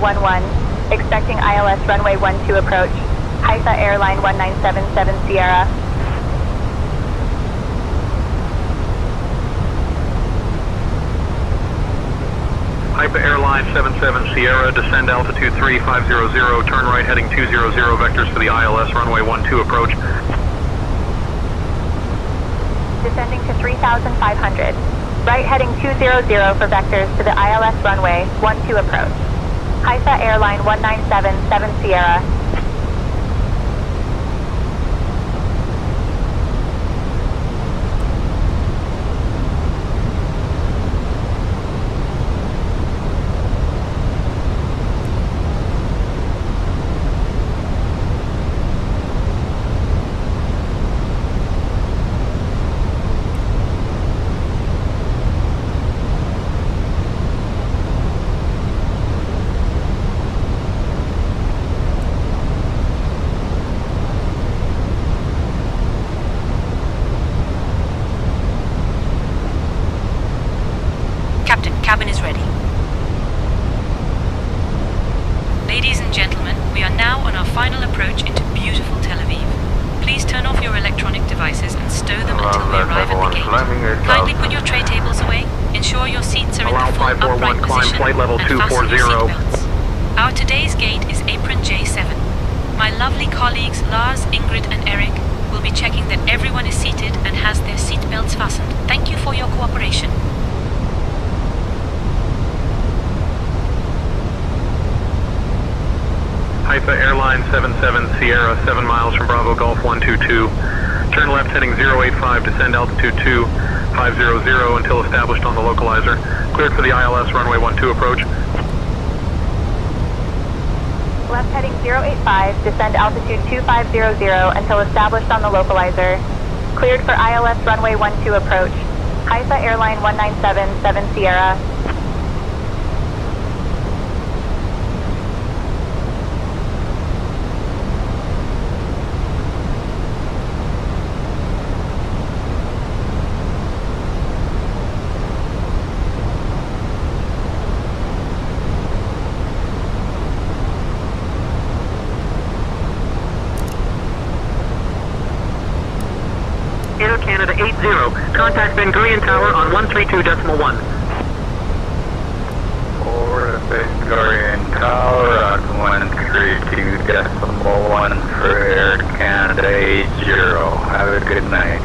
11, expecting ILS runway 12 approach. Haifa Airline 1977 Sierra. Haifa Airline 77 Sierra, descend altitude 3500, turn right heading 200, vectors for the ILS runway 12 approach. Descending to 3,500. Right heading 200 for vectors to the ILS runway 12 approach. Haifa Airline 1977 Sierra. Cabin is ready. Ladies and gentlemen, we are now on our final approach into beautiful Tel Aviv. Please turn off your electronic devices and stow them until we arrive at the gate. Kindly put your tray tables away, ensure your seats are in the full upright position, flight level and fasten your seatbelts. Our today's gate is apron J7. My lovely colleagues Lars, Ingrid and Eric will be checking that everyone is seated and has their seatbelts fastened. Thank you for your cooperation. Haifa Airline 77 Sierra, 7 miles from Bravo Golf 122. Turn left heading 085, descend altitude 2500 until established on the localizer. Cleared for the ILS runway 12 approach. Left heading 085, descend altitude 2500 until established on the localizer. Cleared for ILS runway 12 approach. Haifa Airline 1977 Sierra. Air Canada 80, contact Ben Gurion Tower on 132.1. Over Ben Gurion Tower on 132.1 for Air Canada 80. Have a good night.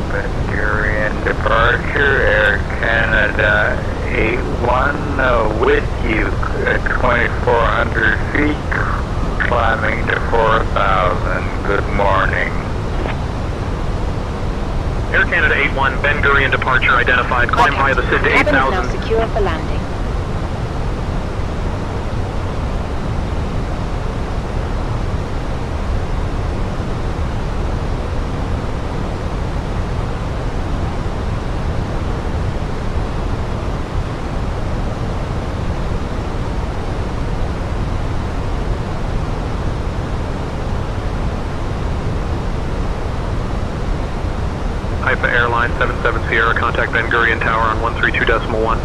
Ben Gurion departure, Air Canada 81 with you at 2,400 feet. Climbing to 4,000. Good morning. Air Canada 81, Ben Gurion departure identified. Climb via the SID to 8,000. Cabin is now secure for landing. Haifa Airline 77 Sierra, contact Ben Gurion Tower on 132.1.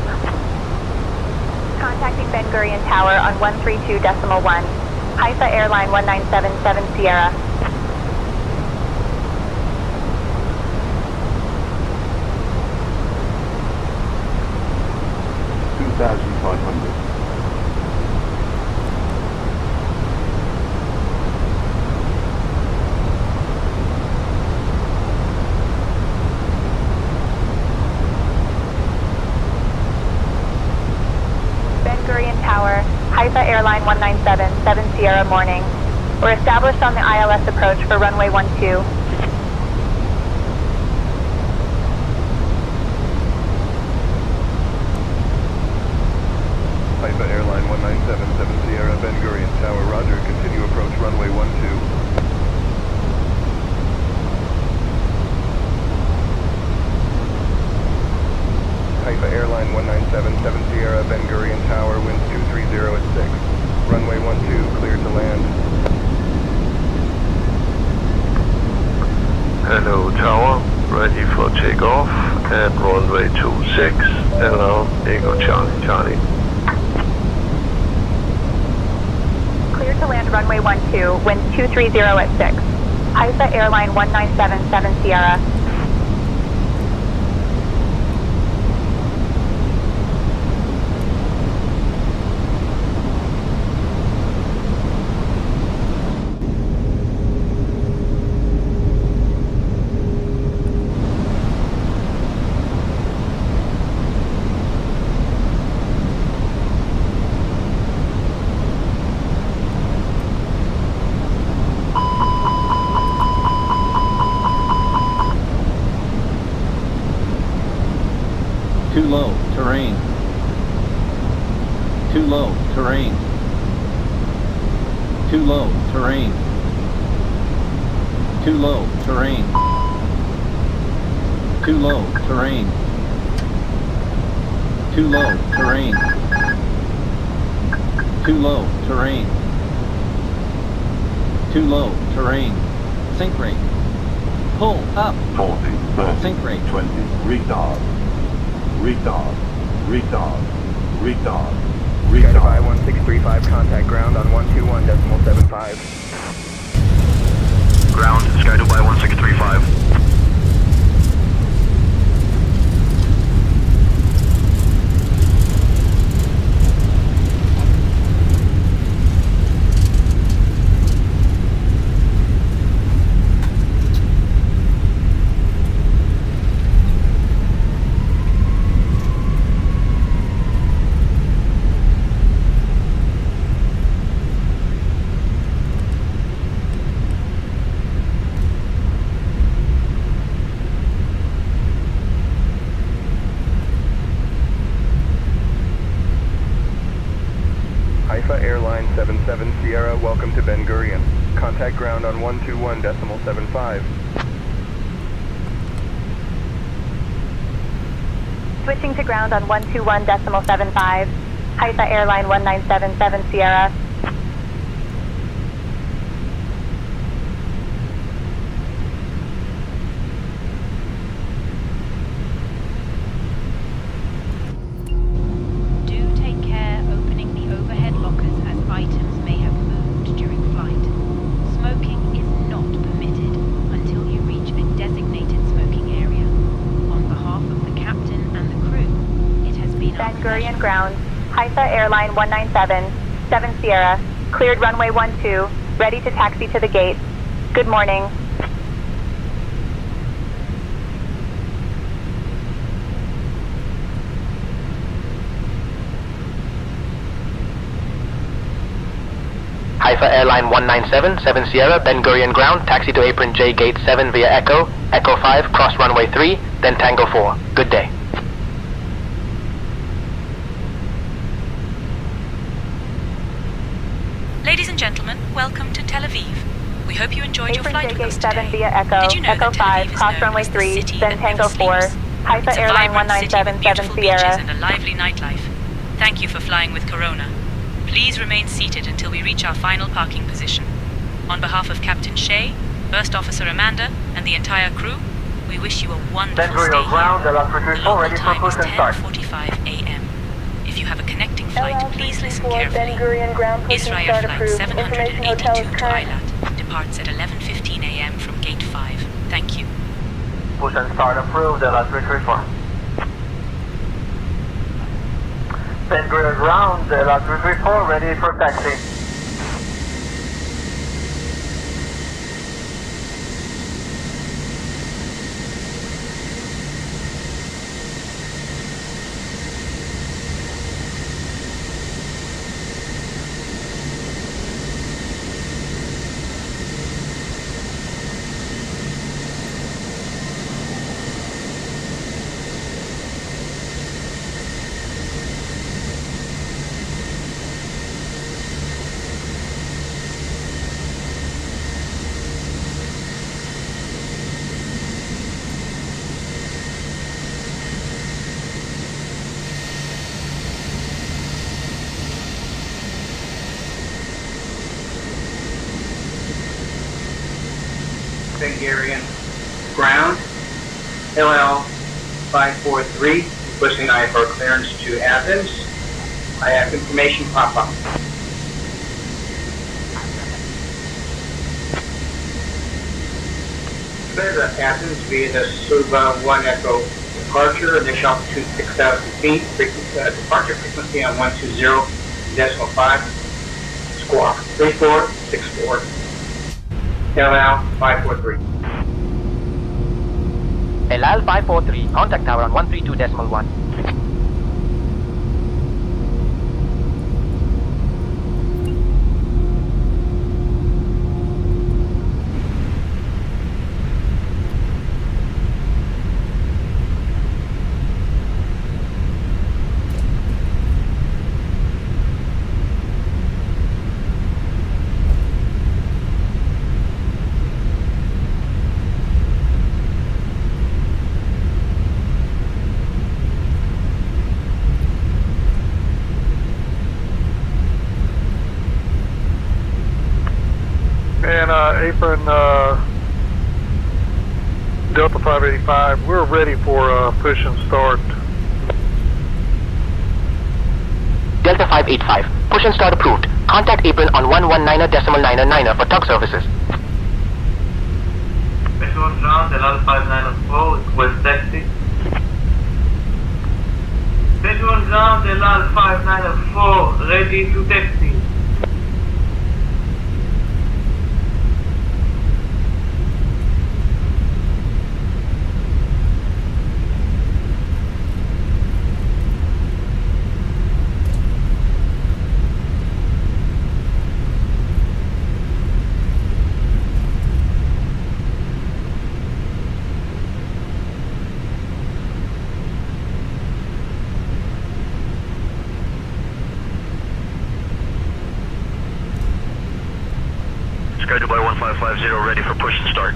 Contacting Ben Gurion Tower on 132.1. Haifa Airline 1977 Sierra. Haifa Airline 1977 Sierra morning. We're established on the ILS approach for runway 12. Haifa Airline 1977 Sierra, Ben Gurion Tower, roger, continue approach runway 12. Haifa Airline 1977 Sierra, Ben Gurion Tower, winds 230 at 6. Runway 12, cleared to land. Hello, Tower. ready for takeoff at runway 26, hello, Echo Charlie Charlie. Cleared to land runway 12, wind 230 at 6. HIFA Airline 1977 Sierra. Too low, terrain. Too low, terrain. Too low, terrain. Too low, terrain. Too low, terrain. Too low, terrain. Too low, terrain. Too low, terrain. Sink rate. Pull up. 40, 30, Sink rate. 20, retard. Retard. Retard. Retard. Guided by Retard. 1635, contact ground on 121.75. Ground, scheduled by 1635. HIFA Airline 77 Sierra, welcome to Ben Gurion. Contact ground on 121.75. Switching to ground on 121.75. HIFA Airline 1977 Sierra. Do take care opening the overhead lockers as items may have moved during flight. Smoking is not permitted until you reach a designated smoking area. On behalf of the captain and the crew, it has been our Ben Gurion pleasure. ground. HIFA Airline 197 7 Sierra. Cleared runway 12, ready to taxi to the gate. Good morning. HIFA Airline 197, 7 Sierra, Ben Gurion ground, taxi to apron J gate 7 via Echo, Echo 5, cross runway 3, then Tango 4. Good day. Ladies and gentlemen, welcome to Tel Aviv. We hope you enjoyed your Apron flight J with us gate 7 today. via Echo, Did you know Echo that Tel 5, Aviv is cross known runway as the 3, city then that Tango never 4. sleeps? HIFA It's a Airline vibrant city with 197 7 beautiful beaches Sierra. and a lively nightlife. Thank you for flying with Corona. Please remain seated until we reach our final parking position. On behalf of Captain Shea, First Officer Amanda, and the entire crew, we wish you a wonderful stay here. The local time is 10:45 a.m. If you have a connecting flight, please listen carefully. Israel Flight 782 to Eilat departs at 11:15 a.m. from Gate 5. Thank you. Push and start approved, LS 334. Ben Gurion ground, LS 334, ready for taxi. Ben Gurion ground, LL543, requesting IFR clearance to Athens. I have information pop up. Clear to Athens via the Suva 1 Echo departure, initial altitude 6,000 feet, departure frequency on 120.5, squawk 3464, LL543. LL543, contact tower on 132.1. And apron Delta 585, we're ready for push and start. Delta 585, push and start approved. Contact apron on 119.999 for tug services. Visual ground, LL594, request taxi. Visual ground, LL594, ready to taxi. Schedule by 1550, ready for push and start.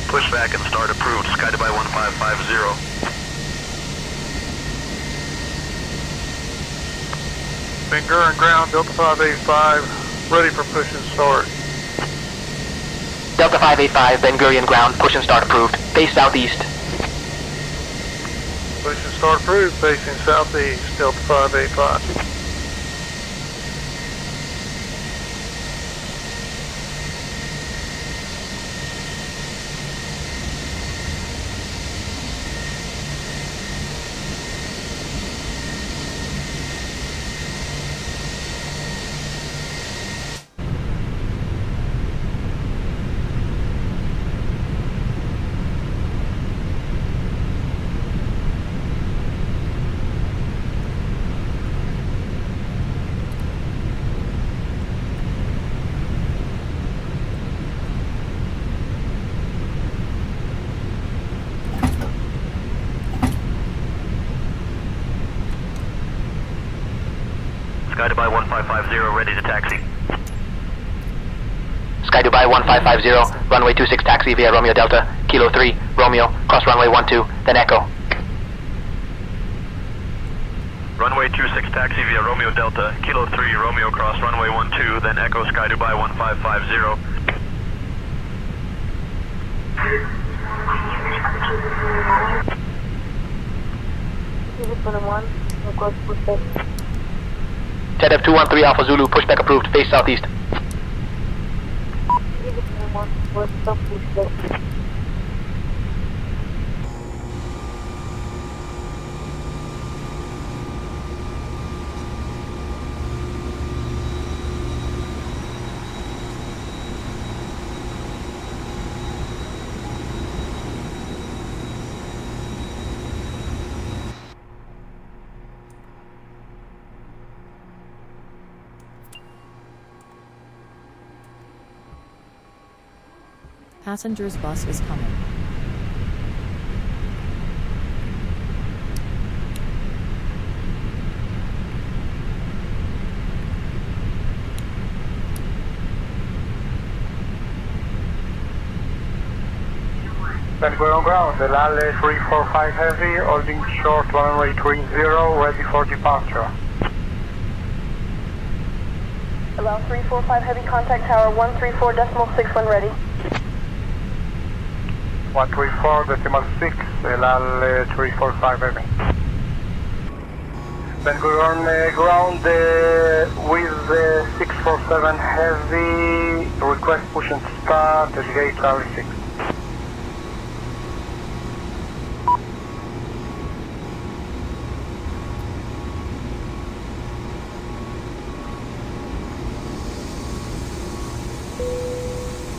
Push back and start approved, Sky by 1550. Finger and ground, Delta 585, ready for push and start. Delta 585, Ben Gurion ground, push and start approved. Face southeast. Push and start approved, facing southeast, Delta 585. Sky Dubai 1550, ready to taxi. Sky Dubai 1550, runway 26 taxi via Romeo Delta, Kilo 3, Romeo, cross runway 12, then Echo. Runway 26 taxi via Romeo Delta, Kilo 3, Romeo cross runway 12, then Echo Sky Dubai 1550. TEDF 213 Alpha Zulu, pushback approved, face southeast. Passengers bus is coming. Ben Gurion ground, LL345 heavy, holding short runway 30, ready for departure. LL345 heavy, contact tower 134.6 when ready. 134.6, LL345 heavy. Ben Gurion ground with 647 heavy, request push and start at gate tower 6.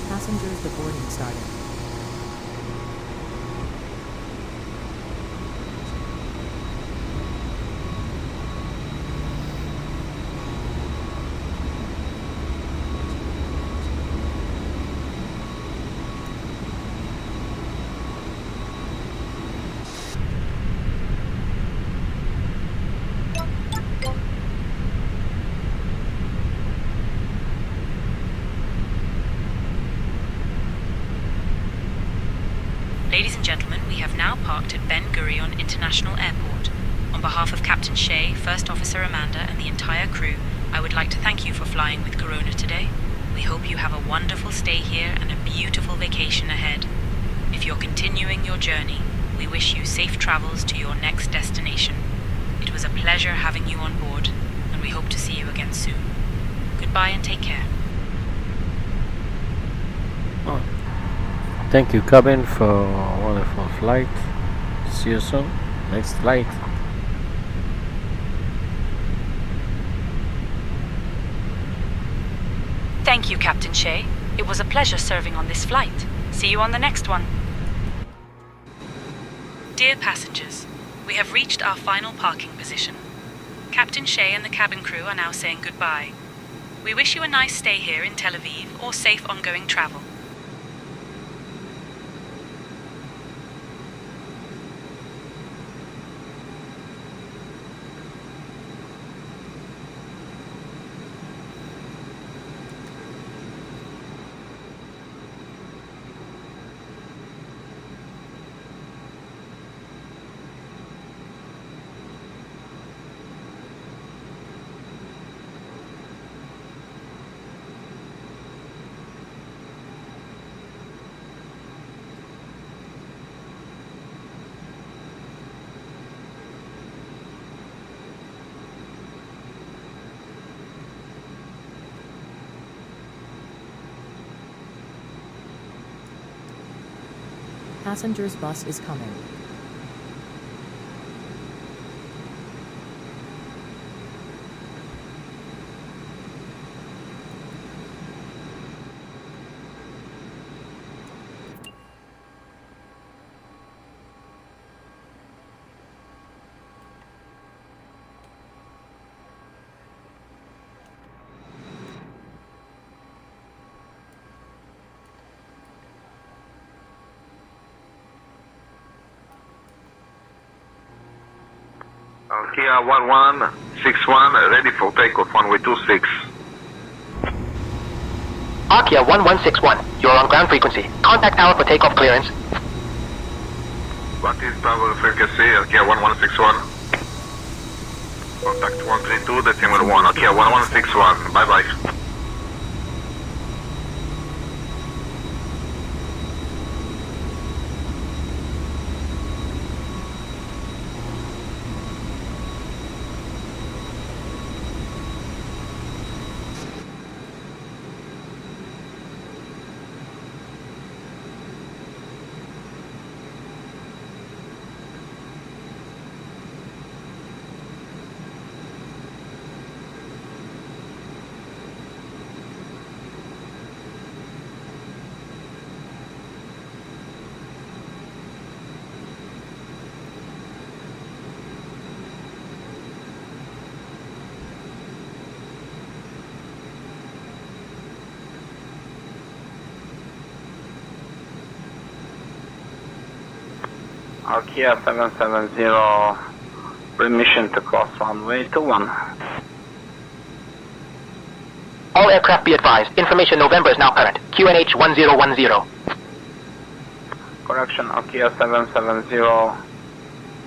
Passengers, the boarding started. Ladies and gentlemen, we have now parked at Ben Gurion International Airport. On behalf of Captain Shea, First Officer Amanda, and the entire crew, I would like to thank you for flying with Corona today. We hope you have a wonderful stay here and a beautiful vacation ahead. If you're continuing your journey, we wish you safe travels to your next destination. It was a pleasure having you on board, and we hope to see you again soon. Goodbye and take care. Thank you, cabin, for a wonderful flight. See you soon. Next flight. Thank you, Captain Shea. It was a pleasure serving on this flight. See you on the next one. Dear passengers, we have reached our final parking position. Captain Shea and the cabin crew are now saying goodbye. We wish you a nice stay here in Tel Aviv or safe ongoing travel. Passengers bus is coming. Kia 1161, ready for takeoff, runway 26. Kia 1161, you're on ground frequency. Contact tower for takeoff clearance. What is tower frequency? Kia 1161. Contact 132.1, Kia 1161, bye bye. Kia 770, permission to cross runway 21. All aircraft be advised, information November is now current. QNH 1010. Correction, Nokia 770,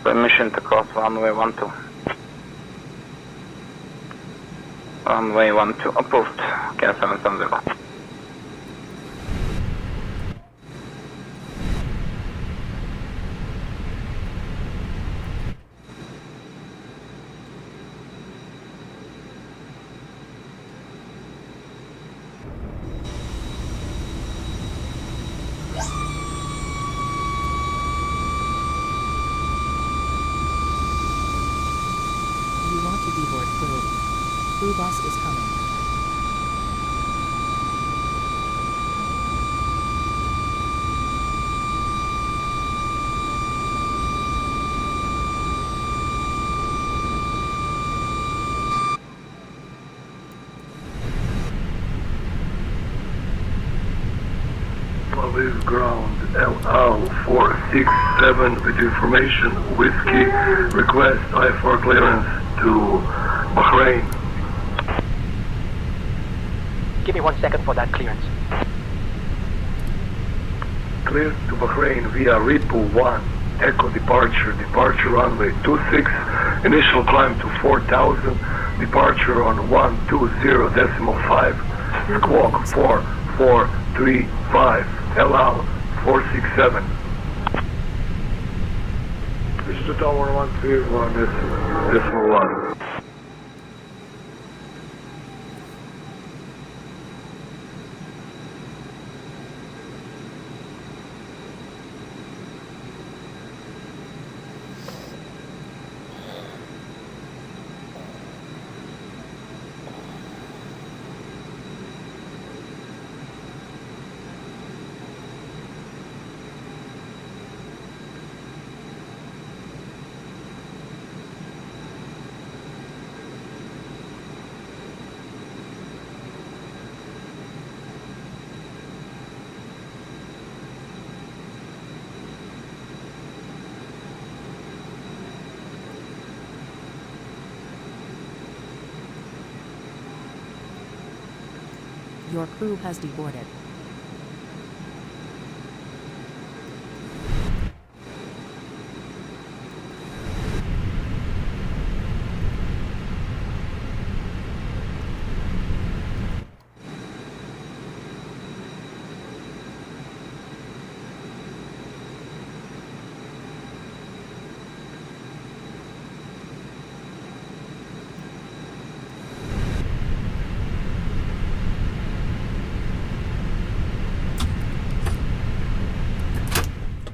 permission to cross runway 12. Runway 12 approved, Nokia 770. You want to deboard crew. Crew boss is coming. Police ground LL467 with information whiskey request I-4 clearance to Bahrain. Give me 1 second for that clearance. Clear to Bahrain via Ripple 1, Echo departure runway 26, initial climb to 4,000, departure on 120.5, squawk 4435, LL 467. This is the tower 131, decimal 1. Your crew has deboarded.